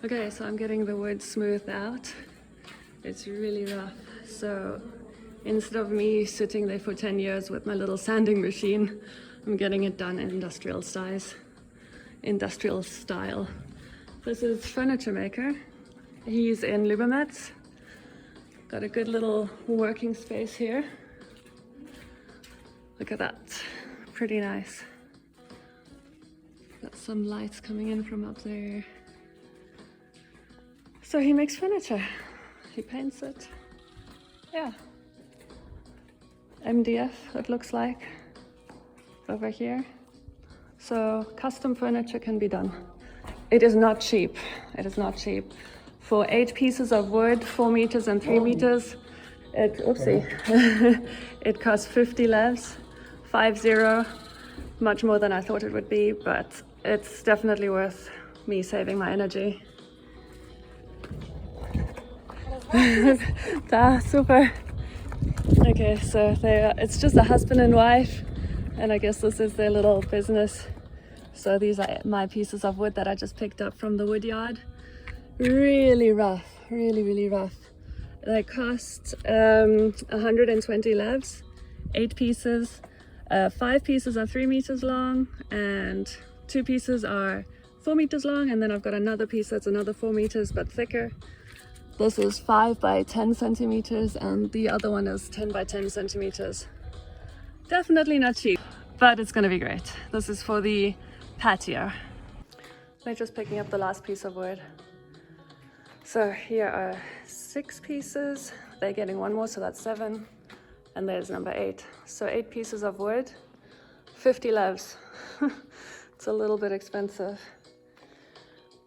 Okay, so I'm getting the wood smoothed out. It's really rough. So instead of me sitting there for 10 years with my little sanding machine, I'm getting it done in industrial style. This is Furniture Maker. He's in Lübemetz. Got a good little working space here. Look at that, pretty nice. Got some lights coming in from up there. So he makes furniture, he paints it. Yeah. MDF, it looks like, over here. So custom furniture can be done. It is not cheap, it is not cheap. For 8 pieces of wood, 4 meters and 3 meters, it costs 50 levs, 50, much more than I thought it would be, but it's definitely worth me saving my energy. Super. Okay, so it's just a husband and wife, and I guess this is their little business. So these are my pieces of wood that I just picked up from the wood yard. Really rough, really rough. They cost 120 levs, 8 pieces. 5 pieces are 3 meters long, and 2 pieces are 4 meters long, and then I've got another piece that's another 4 meters but thicker. This is 5 by 10 centimeters, and the other one is 10 by 10 centimeters. Definitely not cheap, but it's gonna be great. This is for the patio. They're just picking up the last piece of wood. So here are 6 pieces. They're getting 1 more, so that's 7. And there's number 8. So 8 pieces of wood, 50 levs. It's a little bit expensive,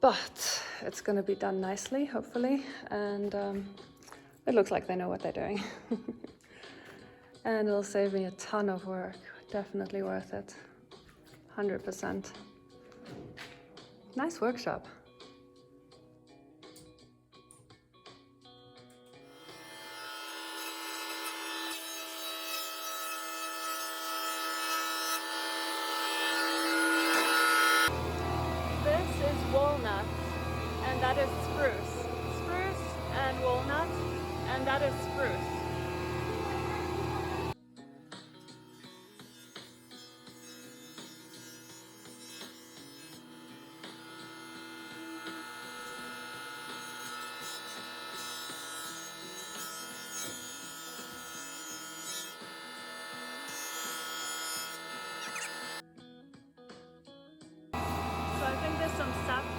but it's going to be done nicely, hopefully. And it looks like they know what they're doing. And it'll save me a ton of work. Definitely worth it. 100%. Nice workshop. Walnut, and that is spruce. Spruce and walnut, and that is spruce.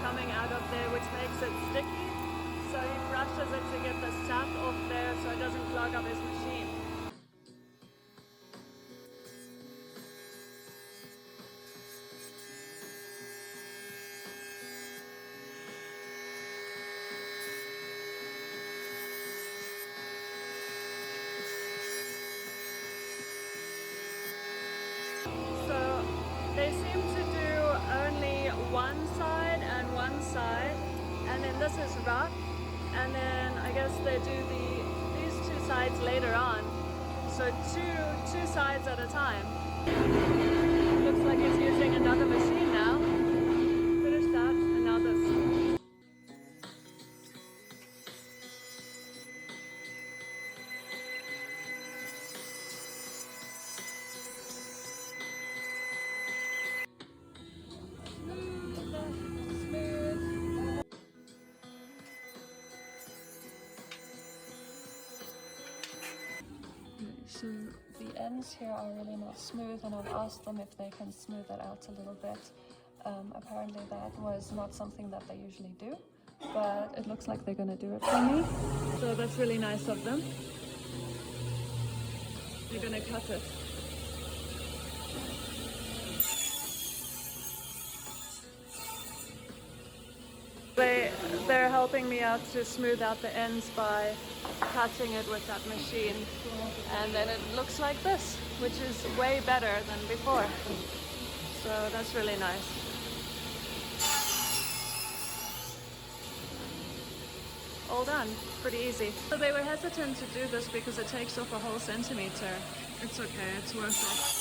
Coming out of there, which makes it sticky, so he brushes it to get the sap off there so it doesn't clog up his machine. So they seem to do only one side and one side, and then this is rough, and then I guess they do these 2 sides later on. So two sides at a time. Looks like he's using another machine now. Finish that, and now this. So the ends here are really not smooth, and I've asked them if they can smooth it out a little bit. Apparently that was not something that they usually do, but it looks like they're going to do it for me. So that's really nice of them. They're going to cut it. They're helping me out to smooth out the ends by cutting it with that machine, and then it looks like this, which is way better than before. So that's really nice. All done, pretty easy. So they were hesitant to do this because it takes off a whole centimeter. It's okay, it's worth it.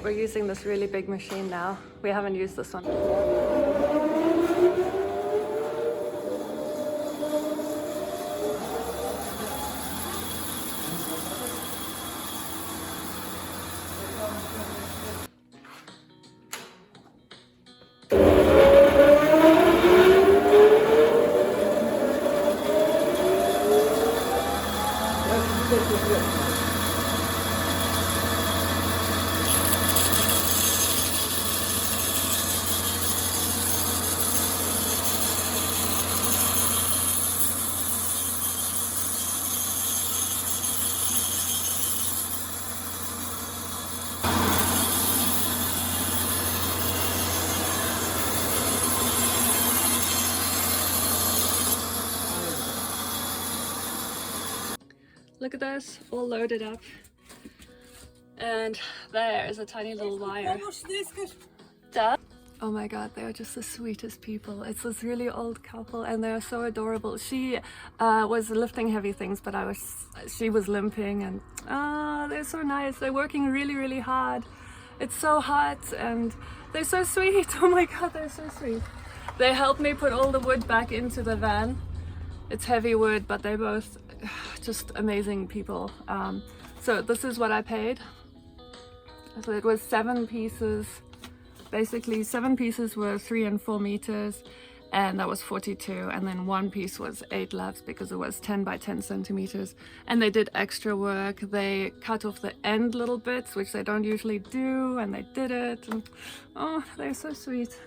we're using this really big machine now. We haven't used this one. Look at this, all loaded up. And there is a tiny little wire. Oh my god, they are just the sweetest people. It's this really old couple and they're so adorable. She was lifting heavy things, but she was limping, and they're so nice. They're working really, really hard. It's so hot and they're so sweet. Oh my god, they're so sweet. They helped me put all the wood back into the van. It's heavy wood, but they're both just amazing people. So this is what I paid. So it was 7 pieces. Basically 7 pieces were 3 and 4 meters, and that was 42, and then 1 piece was 8 laps because it was 10 by 10 centimeters. And they did extra work. They cut off the end little bits, which they don't usually do, and they did it. And oh, they're so sweet.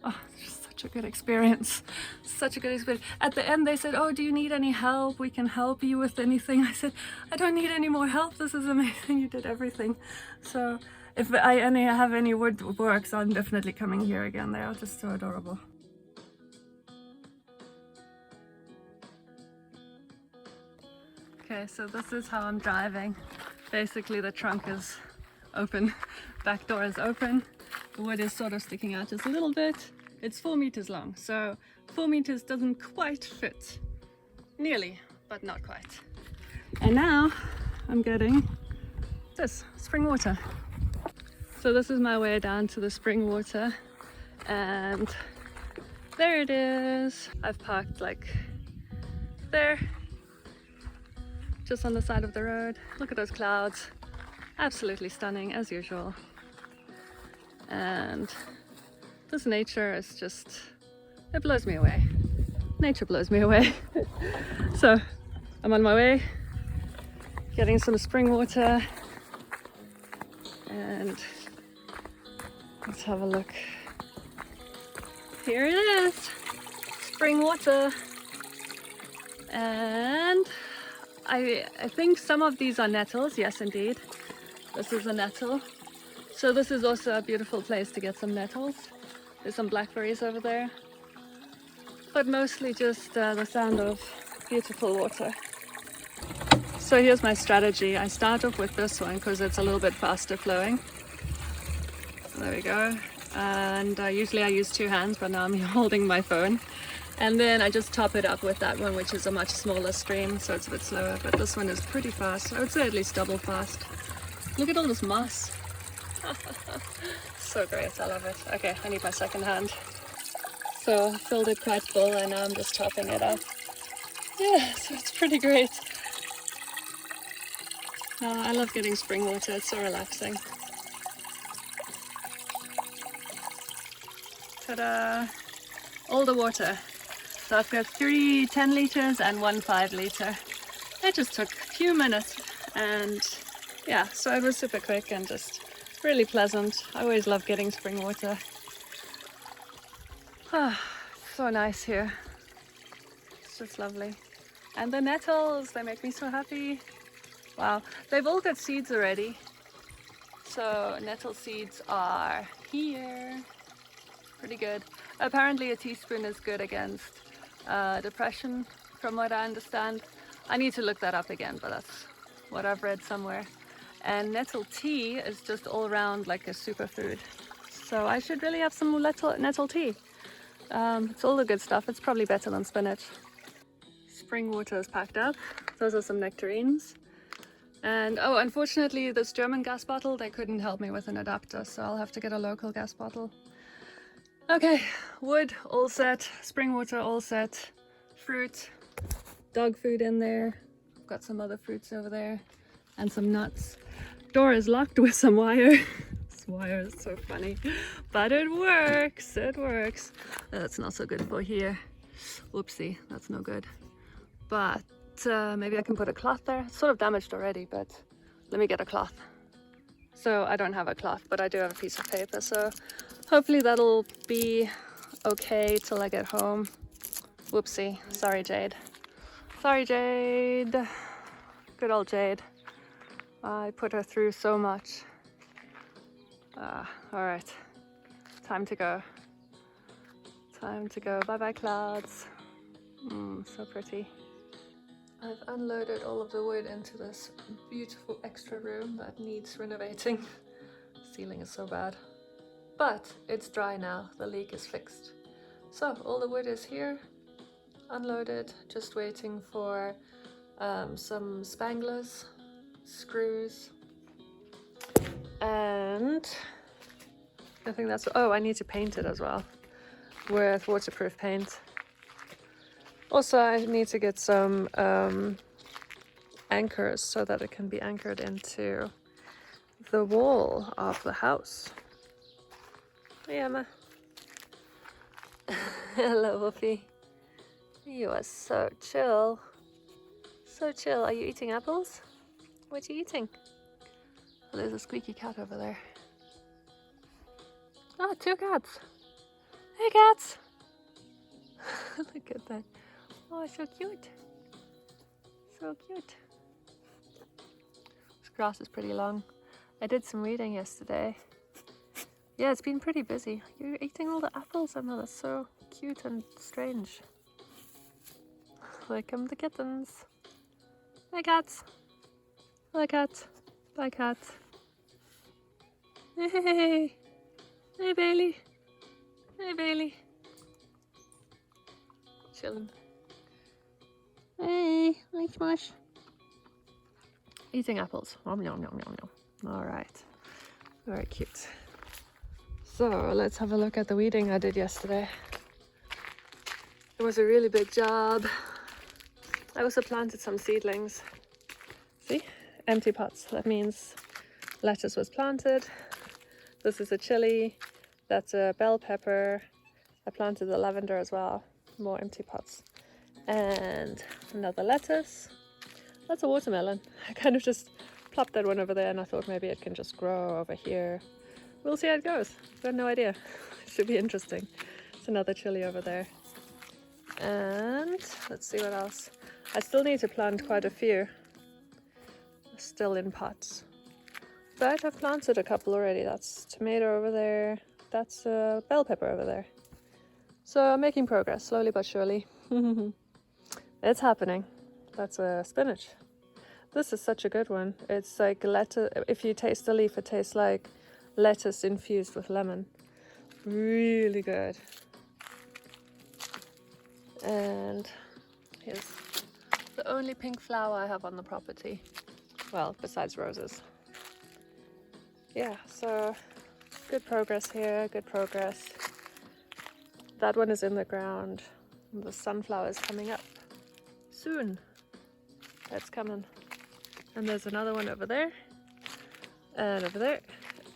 Oh, it's just such a good experience. Such a good experience. At the end they said, oh, do you need any help? We can help you with anything. I said, I don't need any more help. This is amazing. You did everything. So if I have any woodworks, I'm definitely coming here again. They are just so adorable. Okay, so this is how I'm driving. Basically the trunk is open, back door is open. The wood is sort of sticking out just a little bit. It's 4 meters long, so 4 meters doesn't quite fit. Nearly, but not quite. And now I'm getting this spring water. So this is my way down to the spring water, and there it is. I've parked like there, just on the side of the road. Look at those clouds. Absolutely stunning as usual. And this nature is just, it blows me away. Nature blows me away. So I'm on my way, getting some spring water, and let's have a look. Here it is, spring water. And I think some of these are nettles. Yes, indeed. This is a nettle. So this is also a beautiful place to get some nettles. There's some blackberries over there. But mostly just the sound of beautiful water. So here's my strategy. I start off with this one because it's a little bit faster flowing. There we go. And usually I use 2 hands, but now I'm holding my phone. And then I just top it up with that one, which is a much smaller stream, so it's a bit slower. But this one is pretty fast. I would say at least double fast. Look at all this moss. So great, I love it. Okay, I need my second hand. So I filled it quite full and now I'm just topping it up. Yeah, so it's pretty great. I love getting spring water, it's so relaxing. Ta-da! All the water. So I've got 3 10 liters and 1 5 liter. That just took a few minutes, and yeah, so it was super quick and just really pleasant. I always love getting spring water. So nice here. It's just lovely. And the nettles, they make me so happy. Wow, they've all got seeds already. So nettle seeds are here. Pretty good. Apparently a teaspoon is good against depression, from what I understand. I need to look that up again, but that's what I've read somewhere. And nettle tea is just all around like a superfood. So I should really have some nettle tea. It's all the good stuff. It's probably better than spinach. Spring water is packed up. Those are some nectarines. And oh, unfortunately, this German gas bottle, they couldn't help me with an adapter, so I'll have to get a local gas bottle. Okay, wood all set, spring water all set, fruit, dog food in there. I've got some other fruits over there and some nuts. Door is locked with some wire. This wire is so funny, but it works, it works. That's not so good for here. Whoopsie, that's no good. But maybe I can put a cloth there. It's sort of damaged already, but let me get a cloth. So I don't have a cloth, but I do have a piece of paper, so hopefully that'll be okay till I get home. Whoopsie, sorry Jade. Sorry Jade. Good old Jade. I put her through so much. Alright, time to go. Time to go. Bye bye clouds. So pretty. I've unloaded all of the wood into this beautiful extra room that needs renovating. The ceiling is so bad. But it's dry now, the leak is fixed. So all the wood is here, unloaded, just waiting for some spanglers, screws, and I think that's, oh, I need to paint it as well with waterproof paint. Also, I need to get some anchors so that it can be anchored into the wall of the house. Hey, Emma. Hello, Wolfie. You are so chill. So chill. Are you eating apples? What are you eating? Oh, there's a squeaky cat over there. Oh, 2 cats. Hey, cats. Look at that. Oh, so cute. So cute. This grass is pretty long. I did some weeding yesterday. Yeah, it's been pretty busy. You're eating all the apples, Emma. That's so cute and strange. Here come the kittens. Hi, cats. Hi, cats. Bye, cats. Hey. Hey, Bailey. Hey, Bailey. Chilling. Hey, hi Smush. Eating apples. Nom nom nom nom nom. Alright. Very cute. So let's have a look at the weeding I did yesterday. It was a really big job. I also planted some seedlings. See? Empty pots. That means lettuce was planted. This is a chili. That's a bell pepper. I planted the lavender as well. More empty pots. And another lettuce. That's a watermelon. I kind of just plopped that one over there and I thought maybe it can just grow over here. We'll see how it goes. I've got no idea. It should be interesting. It's another chili over there. And let's see what else. I still need to plant quite a few. Still in pots. But I've planted a couple already. That's tomato over there. That's a bell pepper over there. So I'm making progress, slowly but surely. It's happening. That's a spinach. This is such a good one. It's like lettuce. If you taste the leaf, it tastes like lettuce infused with lemon. Really good. And here's the only pink flower I have on the property. Well, besides roses. Yeah, so good progress here, good progress. That one is in the ground. The sunflower is coming up soon. It's coming. And there's another one over there, and over there,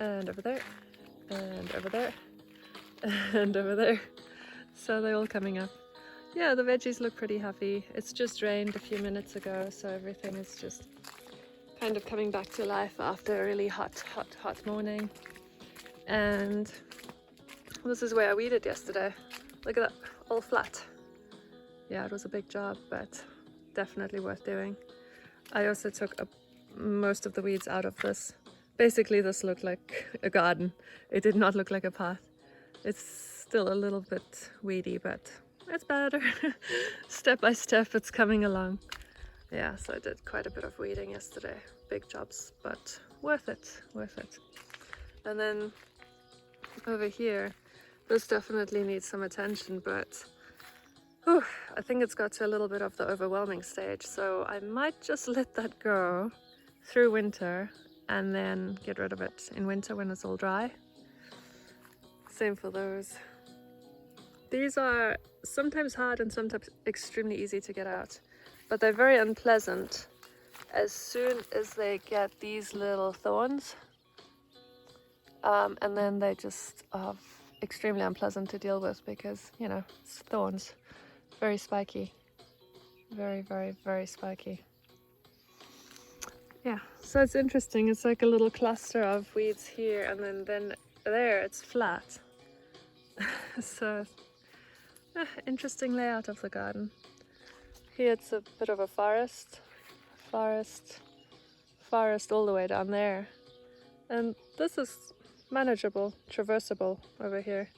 and over there, and over there, and over there. So they're all coming up. Yeah, the veggies look pretty happy. It's just rained a few minutes ago, so everything is just kind of coming back to life after a really hot morning. And this is where I weeded yesterday. Look at that, all flat. Yeah, it was a big job, but definitely worth doing. I also took most of the weeds out of this. Basically, this looked like a garden. It did not look like a path. It's still a little bit weedy, but it's better. Step by step, it's coming along. Yeah, so I did quite a bit of weeding yesterday. Big jobs, but worth it, worth it. And then over here, this definitely needs some attention, but I think it's got to a little bit of the overwhelming stage, so I might just let that go through winter and then get rid of it in winter when it's all dry. Same for those. These are sometimes hard and sometimes extremely easy to get out, but they're very unpleasant as soon as they get these little thorns, and then they just are extremely unpleasant to deal with because, you know, it's thorns. Very spiky. Very, very, very spiky. Yeah, so it's interesting. It's like a little cluster of weeds here, and then there it's flat. So, interesting layout of the garden. Here it's a bit of a forest all the way down there. And this is manageable, traversable over here.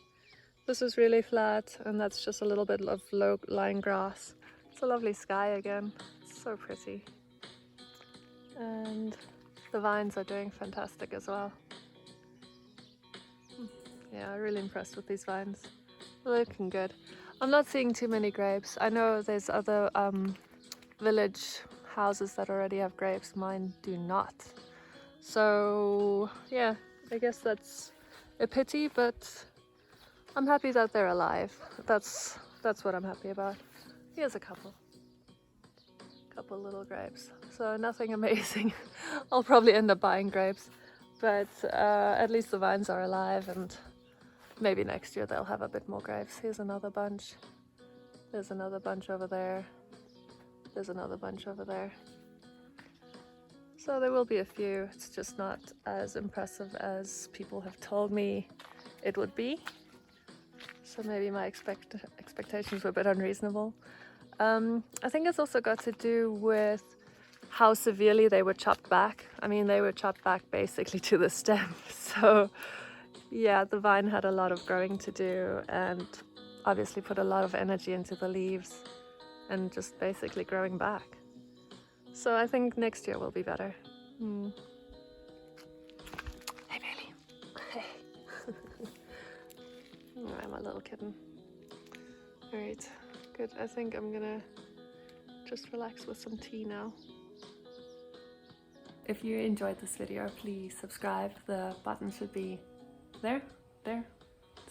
This is really flat, and that's just a little bit of low-lying grass. It's a lovely sky again. It's so pretty. And the vines are doing fantastic as well. Yeah, I'm really impressed with these vines. They're looking good. I'm not seeing too many grapes. I know there's other village houses that already have grapes. Mine do not. So yeah, I guess that's a pity, but I'm happy that they're alive. That's what I'm happy about. Here's a couple little grapes. So nothing amazing. I'll probably end up buying grapes, but at least the vines are alive, and maybe next year they'll have a bit more grapes. Here's another bunch. There's another bunch over there. There's another bunch over there. So there will be a few. It's just not as impressive as people have told me it would be. So maybe my expectations were a bit unreasonable. I think it's also got to do with how severely they were chopped back. I mean, they were chopped back basically to the stem. So yeah, the vine had a lot of growing to do and obviously put a lot of energy into the leaves and just basically growing back. So I think next year will be better. Hey, Bailey. Hey. Alright, my little kitten. Alright, good. I think I'm gonna just relax with some tea now. If you enjoyed this video, please subscribe. The button should be there,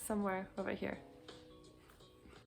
somewhere over here.